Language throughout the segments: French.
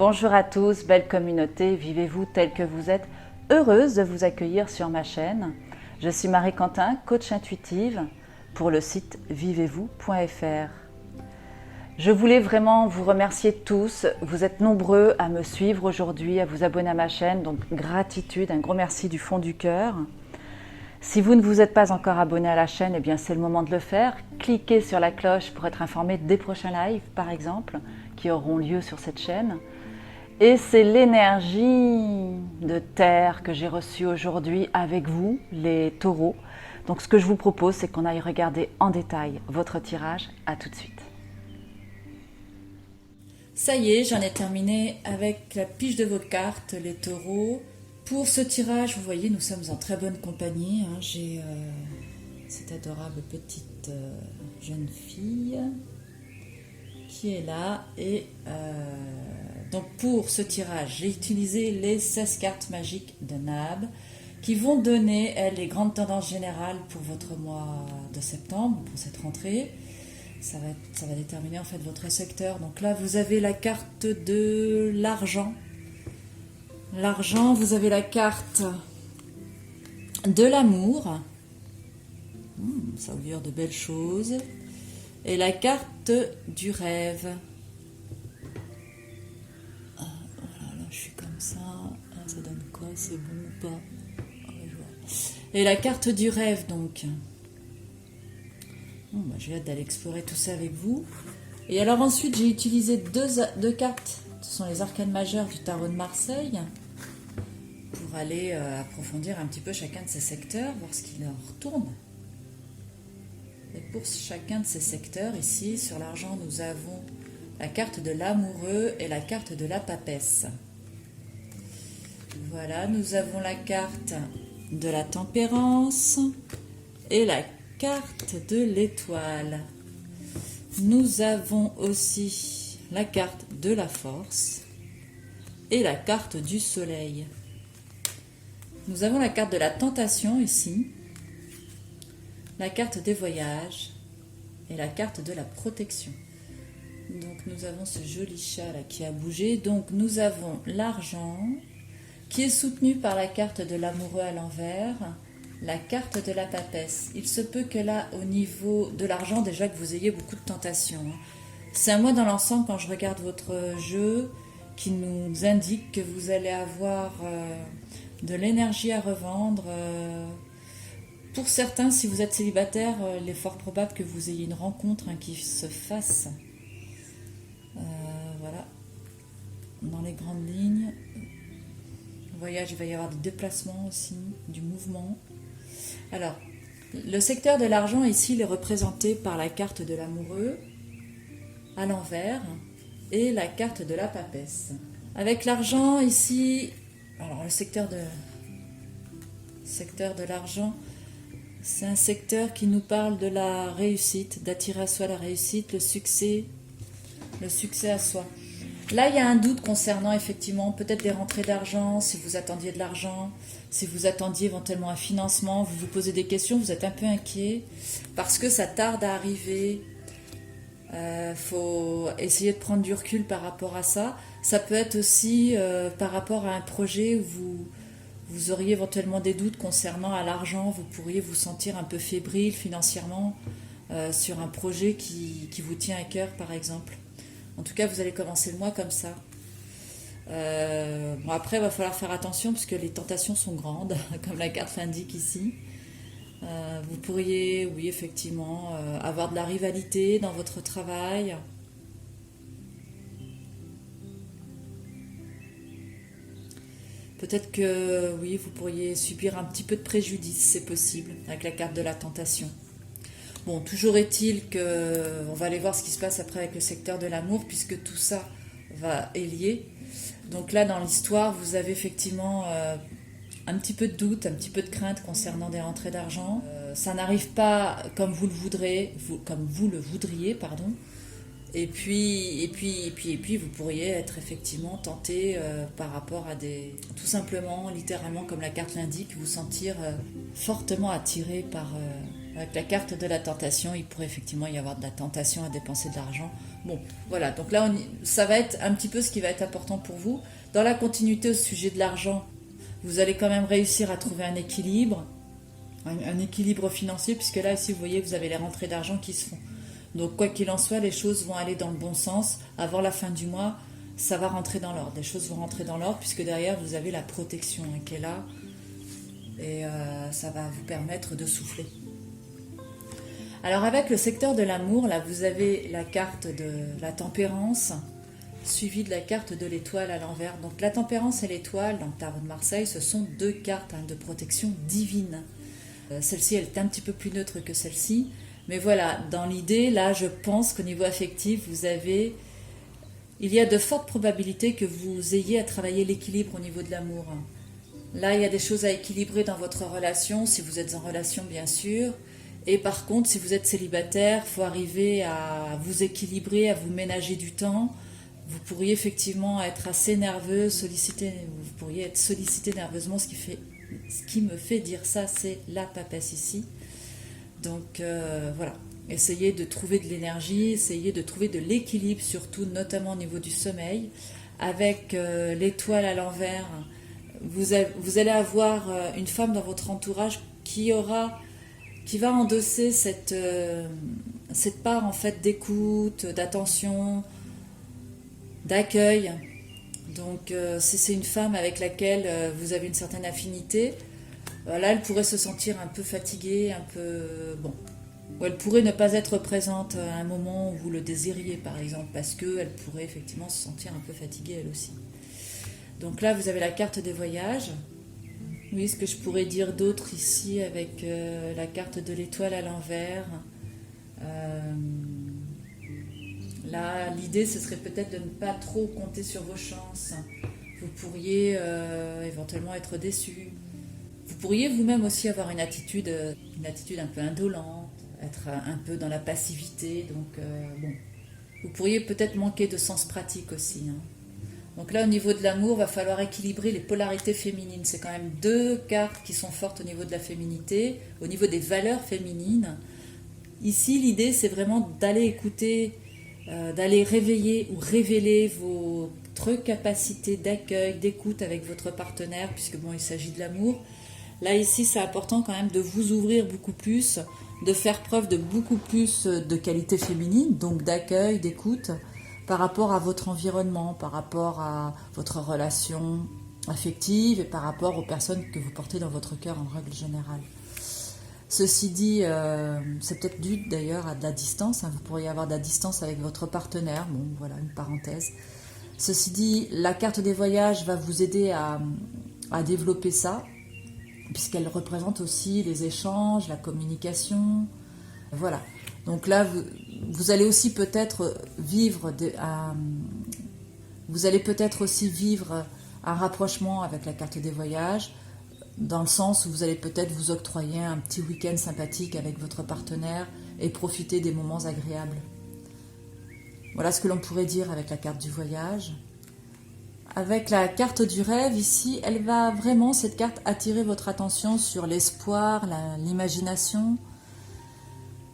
Bonjour à tous, belle communauté, vivez-vous tel que vous êtes. Heureuse de vous accueillir sur ma chaîne. Je suis Marie Quentin, coach intuitive pour le site vivez-vous.fr. Je voulais vraiment vous remercier tous. Vous êtes nombreux à me suivre aujourd'hui, à vous abonner à ma chaîne. Donc gratitude, un gros merci du fond du cœur. Si vous ne vous êtes pas encore abonné à la chaîne, eh bien c'est le moment de le faire. Cliquez sur la cloche pour être informé des prochains lives, par exemple, qui auront lieu sur cette chaîne. Et c'est l'énergie de terre que j'ai reçue aujourd'hui avec vous, les taureaux. Donc ce que je vous propose, c'est qu'on aille regarder en détail votre tirage. À tout de suite. Ça y est, j'en ai terminé avec la pige de vos cartes, les taureaux. Pour ce tirage, vous voyez, nous sommes en très bonne compagnie. J'ai cette adorable petite jeune fille qui est là. Et donc pour ce tirage, j'ai utilisé les 16 cartes magiques de Nab qui vont donner, elles, les grandes tendances générales pour votre mois de septembre, pour cette rentrée. Ça va déterminer en fait votre secteur. Donc là, vous avez la carte de l'argent. L'argent, vous avez la carte de l'amour. Ça augure de belles choses. Et la carte du rêve. Voilà, là je suis comme ça. Ça donne quoi? C'est bon ou pas? Et la carte du rêve donc. J'ai hâte d'aller explorer tout ça avec vous. Et alors ensuite j'ai utilisé deux cartes. Ce sont les arcanes majeures du tarot de Marseille. Pour aller approfondir un petit peu chacun de ces secteurs, voir ce qui leur retourne. Et pour chacun de ces secteurs, ici, sur l'argent, nous avons la carte de l'amoureux et la carte de la papesse. Voilà, nous avons la carte de la tempérance et la carte de l'étoile. Nous avons aussi la carte de la force et la carte du soleil. Nous avons la carte de la tentation ici, la carte des voyages et la carte de la protection. Donc nous avons ce joli chat là qui a bougé. Donc nous avons l'argent qui est soutenu par la carte de l'amoureux à l'envers, la carte de la papesse. Il se peut que là au niveau de l'argent déjà que vous ayez beaucoup de tentations. C'est à moi dans l'ensemble quand je regarde votre jeu qui nous indique que vous allez avoir de l'énergie à revendre. Pour certains, si vous êtes célibataire, il est fort probable que vous ayez une rencontre qui se fasse. Voilà, dans les grandes lignes. Le voyage, il va y avoir des déplacements aussi, du mouvement. Alors, le secteur de l'argent ici, il est représenté par la carte de l'amoureux à l'envers et la carte de la papesse. Avec l'argent ici, alors le secteur de l'argent, c'est un secteur qui nous parle de la réussite, d'attirer à soi la réussite, le succès à soi. Là, il y a un doute concernant effectivement peut-être des rentrées d'argent, si vous attendiez de l'argent, si vous attendiez éventuellement un financement, vous vous posez des questions, vous êtes un peu inquiet parce que ça tarde à arriver. Faut essayer de prendre du recul par rapport à ça. Ça peut être aussi par rapport à un projet où vous auriez éventuellement des doutes concernant à l'argent. Vous pourriez vous sentir un peu fébrile financièrement sur un projet qui vous tient à cœur par exemple. En tout cas, vous allez commencer le mois comme ça. Bon, après, il va falloir faire attention parce que les tentations sont grandes, comme la carte l'indique ici. Vous pourriez, oui, effectivement, avoir de la rivalité dans votre travail. Peut-être que, oui, vous pourriez subir un petit peu de préjudice, c'est possible, avec la carte de la tentation. Bon, toujours est-il qu'on va aller voir ce qui se passe après avec le secteur de l'amour, puisque tout ça est lié. Donc là, dans l'histoire, vous avez effectivement un petit peu de doute, un petit peu de crainte concernant des rentrées d'argent. Ça n'arrive pas comme vous le voudriez, pardon. Et puis, vous pourriez être effectivement tenté par rapport à tout simplement, littéralement, comme la carte l'indique, vous sentir fortement attiré Avec la carte de la tentation, il pourrait effectivement y avoir de la tentation à dépenser de l'argent. Bon, voilà, donc là, ça va être un petit peu ce qui va être important pour vous. Dans la continuité au sujet de l'argent, vous allez quand même réussir à trouver un équilibre, un équilibre financier, puisque là, ici, vous voyez, vous avez les rentrées d'argent qui se font. Donc, quoi qu'il en soit, les choses vont aller dans le bon sens. Avant la fin du mois, ça va rentrer dans l'ordre. Les choses vont rentrer dans l'ordre, puisque derrière, vous avez la protection qui est là. Et ça va vous permettre de souffler. Alors avec le secteur de l'amour, là vous avez la carte de la tempérance, suivie de la carte de l'étoile à l'envers. Donc la tempérance et l'étoile, dans le tarot de Marseille, ce sont deux cartes de protection divine. Celle-ci, elle est un petit peu plus neutre que celle-ci. Mais voilà, dans l'idée, là, je pense qu'au niveau affectif, il y a de fortes probabilités que vous ayez à travailler l'équilibre au niveau de l'amour. Là, il y a des choses à équilibrer dans votre relation, si vous êtes en relation, bien sûr. Et par contre, si vous êtes célibataire, il faut arriver à vous équilibrer, à vous ménager du temps. Vous pourriez effectivement être assez nerveux, vous pourriez être sollicité nerveusement. Ce qui me fait dire ça, c'est la papesse ici. Donc voilà, essayez de trouver de l'énergie, essayez de trouver de l'équilibre surtout, notamment au niveau du sommeil. Avec l'étoile à l'envers, vous allez avoir une femme dans votre entourage qui va endosser cette part en fait d'écoute, d'attention, d'accueil. Donc si c'est une femme avec laquelle vous avez une certaine affinité, là elle pourrait se sentir un peu fatiguée, un peu bon. Ou elle pourrait ne pas être présente à un moment où vous le désiriez par exemple, parce qu'elle pourrait effectivement se sentir un peu fatiguée elle aussi. Donc là vous avez la carte des voyages. Oui, ce que je pourrais dire d'autre ici avec la carte de l'étoile à l'envers. Là, l'idée, ce serait peut-être de ne pas trop compter sur vos chances. Vous pourriez éventuellement être déçu. Vous pourriez vous-même aussi avoir une attitude un peu indolente, être un peu dans la passivité. Donc, bon, vous pourriez peut-être manquer de sens pratique aussi. Donc là, au niveau de l'amour, il va falloir équilibrer les polarités féminines. C'est quand même deux cartes qui sont fortes au niveau de la féminité, au niveau des valeurs féminines. Ici, l'idée, c'est vraiment d'aller écouter, d'aller réveiller ou révéler votre capacité d'accueil, d'écoute avec votre partenaire, puisque bon, il s'agit de l'amour. Là, ici, c'est important quand même de vous ouvrir beaucoup plus, de faire preuve de beaucoup plus de qualités féminines, donc d'accueil, d'écoute, par rapport à votre environnement, par rapport à votre relation affective et par rapport aux personnes que vous portez dans votre cœur en règle générale. Ceci dit, c'est peut-être dû d'ailleurs à de la distance, vous pourriez avoir de la distance avec votre partenaire, bon voilà une parenthèse. Ceci dit, la carte des voyages va vous aider à développer ça, puisqu'elle représente aussi les échanges, la communication, voilà. Donc là, vous allez aussi peut-être vivre un rapprochement avec la carte des voyages, dans le sens où vous allez peut-être vous octroyer un petit week-end sympathique avec votre partenaire et profiter des moments agréables. Voilà ce que l'on pourrait dire avec la carte du voyage. Avec la carte du rêve, ici, elle va vraiment, cette carte, attirer votre attention sur l'espoir, l'imagination,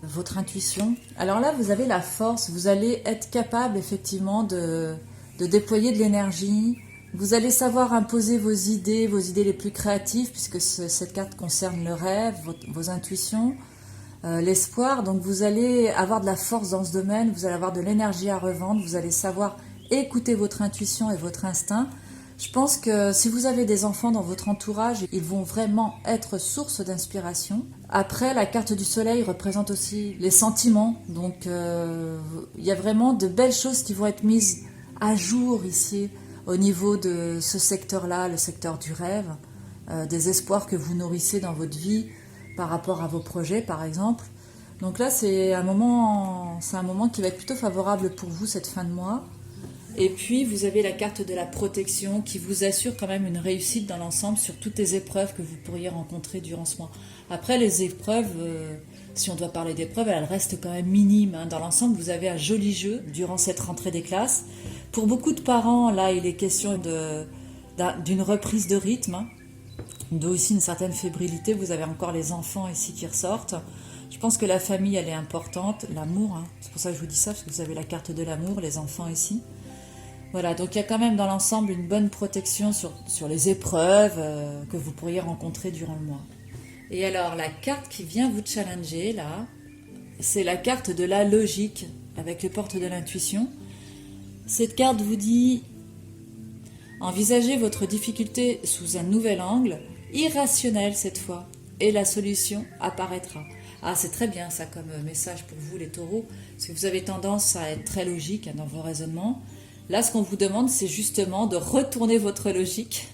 votre intuition. Alors là, vous avez la force, vous allez être capable effectivement de déployer de l'énergie. Vous allez savoir imposer vos idées les plus créatives, puisque cette carte concerne le rêve, vos intuitions, l'espoir. Donc vous allez avoir de la force dans ce domaine, vous allez avoir de l'énergie à revendre, vous allez savoir écouter votre intuition et votre instinct. Je pense que si vous avez des enfants dans votre entourage, ils vont vraiment être source d'inspiration. Après, la carte du soleil représente aussi les sentiments. Donc, il y a vraiment de belles choses qui vont être mises à jour ici, au niveau de ce secteur-là, le secteur du rêve, des espoirs que vous nourrissez dans votre vie par rapport à vos projets, par exemple. Donc là, c'est un moment qui va être plutôt favorable pour vous cette fin de mois. Et puis, vous avez la carte de la protection qui vous assure quand même une réussite dans l'ensemble sur toutes les épreuves que vous pourriez rencontrer durant ce mois. Après, les épreuves, si on doit parler d'épreuves, elles restent quand même minimes. Dans l'ensemble, vous avez un joli jeu durant cette rentrée des classes. Pour beaucoup de parents, là, il est question d'une reprise de rythme, d'où aussi une certaine fébrilité. Vous avez encore les enfants ici qui ressortent. Je pense que la famille, elle est importante, l'amour, hein. C'est pour ça que je vous dis ça, parce que vous avez la carte de l'amour, les enfants ici. Voilà, donc il y a quand même dans l'ensemble une bonne protection sur les épreuves que vous pourriez rencontrer durant le mois. Et alors, la carte qui vient vous challenger, là, c'est la carte de la logique, avec les portes de l'intuition. Cette carte vous dit: envisagez votre difficulté sous un nouvel angle, irrationnel cette fois, et la solution apparaîtra. Ah, c'est très bien ça comme message pour vous les taureaux, parce que vous avez tendance à être très logique dans vos raisonnements. Là, ce qu'on vous demande, c'est justement de retourner votre logique,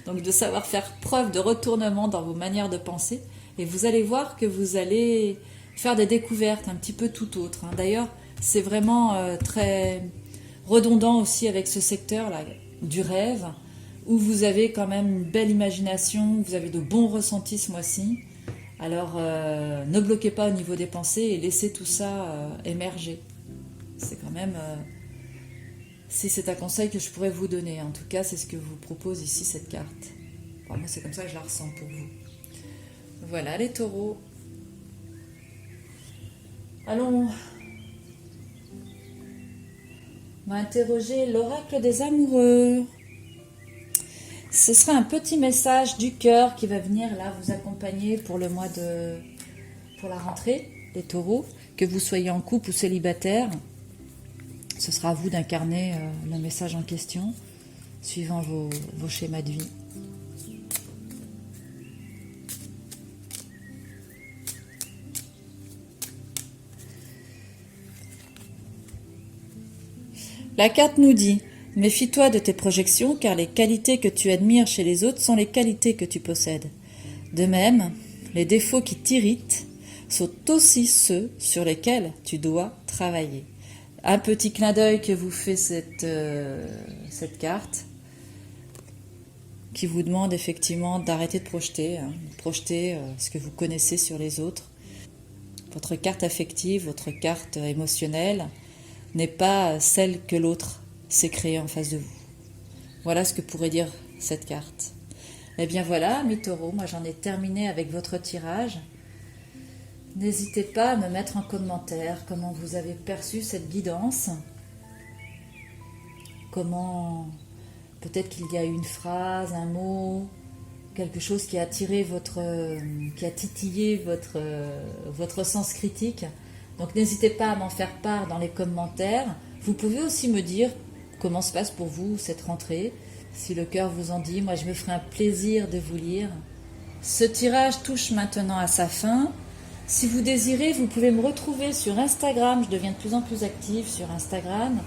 donc de savoir faire preuve de retournement dans vos manières de penser, et vous allez voir que vous allez faire des découvertes un petit peu tout autres. D'ailleurs, c'est vraiment très redondant aussi avec ce secteur-là du rêve, où vous avez quand même une belle imagination, vous avez de bons ressentis ce mois-ci. Alors, ne bloquez pas au niveau des pensées et laissez tout ça émerger. C'est quand même... si c'est un conseil que je pourrais vous donner. En tout cas, c'est ce que vous propose ici cette carte. Enfin, moi, c'est comme ça que je la ressens pour vous. Voilà les taureaux. Allons. On va interroger l'oracle des amoureux. Ce sera un petit message du cœur qui va venir là vous accompagner pour le mois de... pour la rentrée, les taureaux, que vous soyez en couple ou célibataire. Ce sera à vous d'incarner le message en question, suivant vos schémas de vie. La carte nous dit: méfie-toi de tes projections, car les qualités que tu admires chez les autres sont les qualités que tu possèdes. De même, les défauts qui t'irritent sont aussi ceux sur lesquels tu dois travailler. Un petit clin d'œil que vous fait cette carte, qui vous demande effectivement d'arrêter de projeter, ce que vous connaissez sur les autres. Votre carte affective, votre carte émotionnelle n'est pas celle que l'autre s'est créée en face de vous. Voilà ce que pourrait dire cette carte. Eh bien voilà, mes taureaux, moi j'en ai terminé avec votre tirage. N'hésitez pas à me mettre en commentaire comment vous avez perçu cette guidance. Comment, peut-être qu'il y a une phrase, un mot, quelque chose qui a attiré qui a titillé votre sens critique. Donc n'hésitez pas à m'en faire part dans les commentaires. Vous pouvez aussi me dire comment se passe pour vous cette rentrée. Si le cœur vous en dit, moi je me ferai un plaisir de vous lire. Ce tirage touche maintenant à sa fin. Si vous désirez, vous pouvez me retrouver sur Instagram. Je deviens de plus en plus active sur Instagram,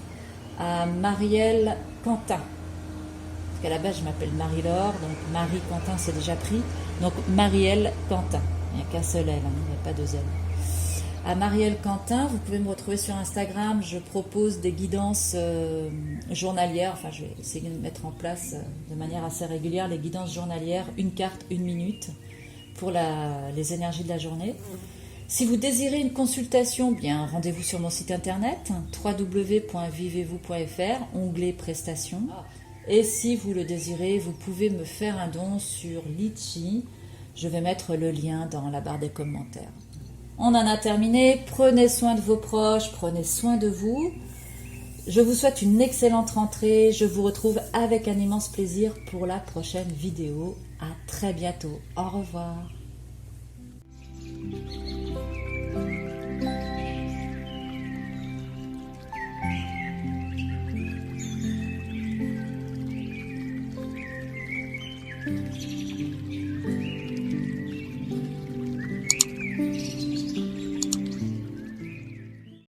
à Marielle Quentin. Parce qu'à la base, je m'appelle Marie-Laure, donc Marie Quentin, c'est déjà pris. Donc Marielle Quentin. Il n'y a qu'un seul L, il n'y a pas deux L. À Marielle Quentin, vous pouvez me retrouver sur Instagram. Je propose des guidances journalières. Enfin, je vais essayer de mettre en place de manière assez régulière les guidances journalières, une carte, une minute, pour les énergies de la journée. Si vous désirez une consultation, bien rendez-vous sur mon site internet www.vivez-vous.fr, onglet prestations. Et si vous le désirez, vous pouvez me faire un don sur Litchi. Je vais mettre le lien dans la barre des commentaires. On en a terminé. Prenez soin de vos proches, prenez soin de vous. Je vous souhaite une excellente rentrée. Je vous retrouve avec un immense plaisir pour la prochaine vidéo. À très bientôt. Au revoir.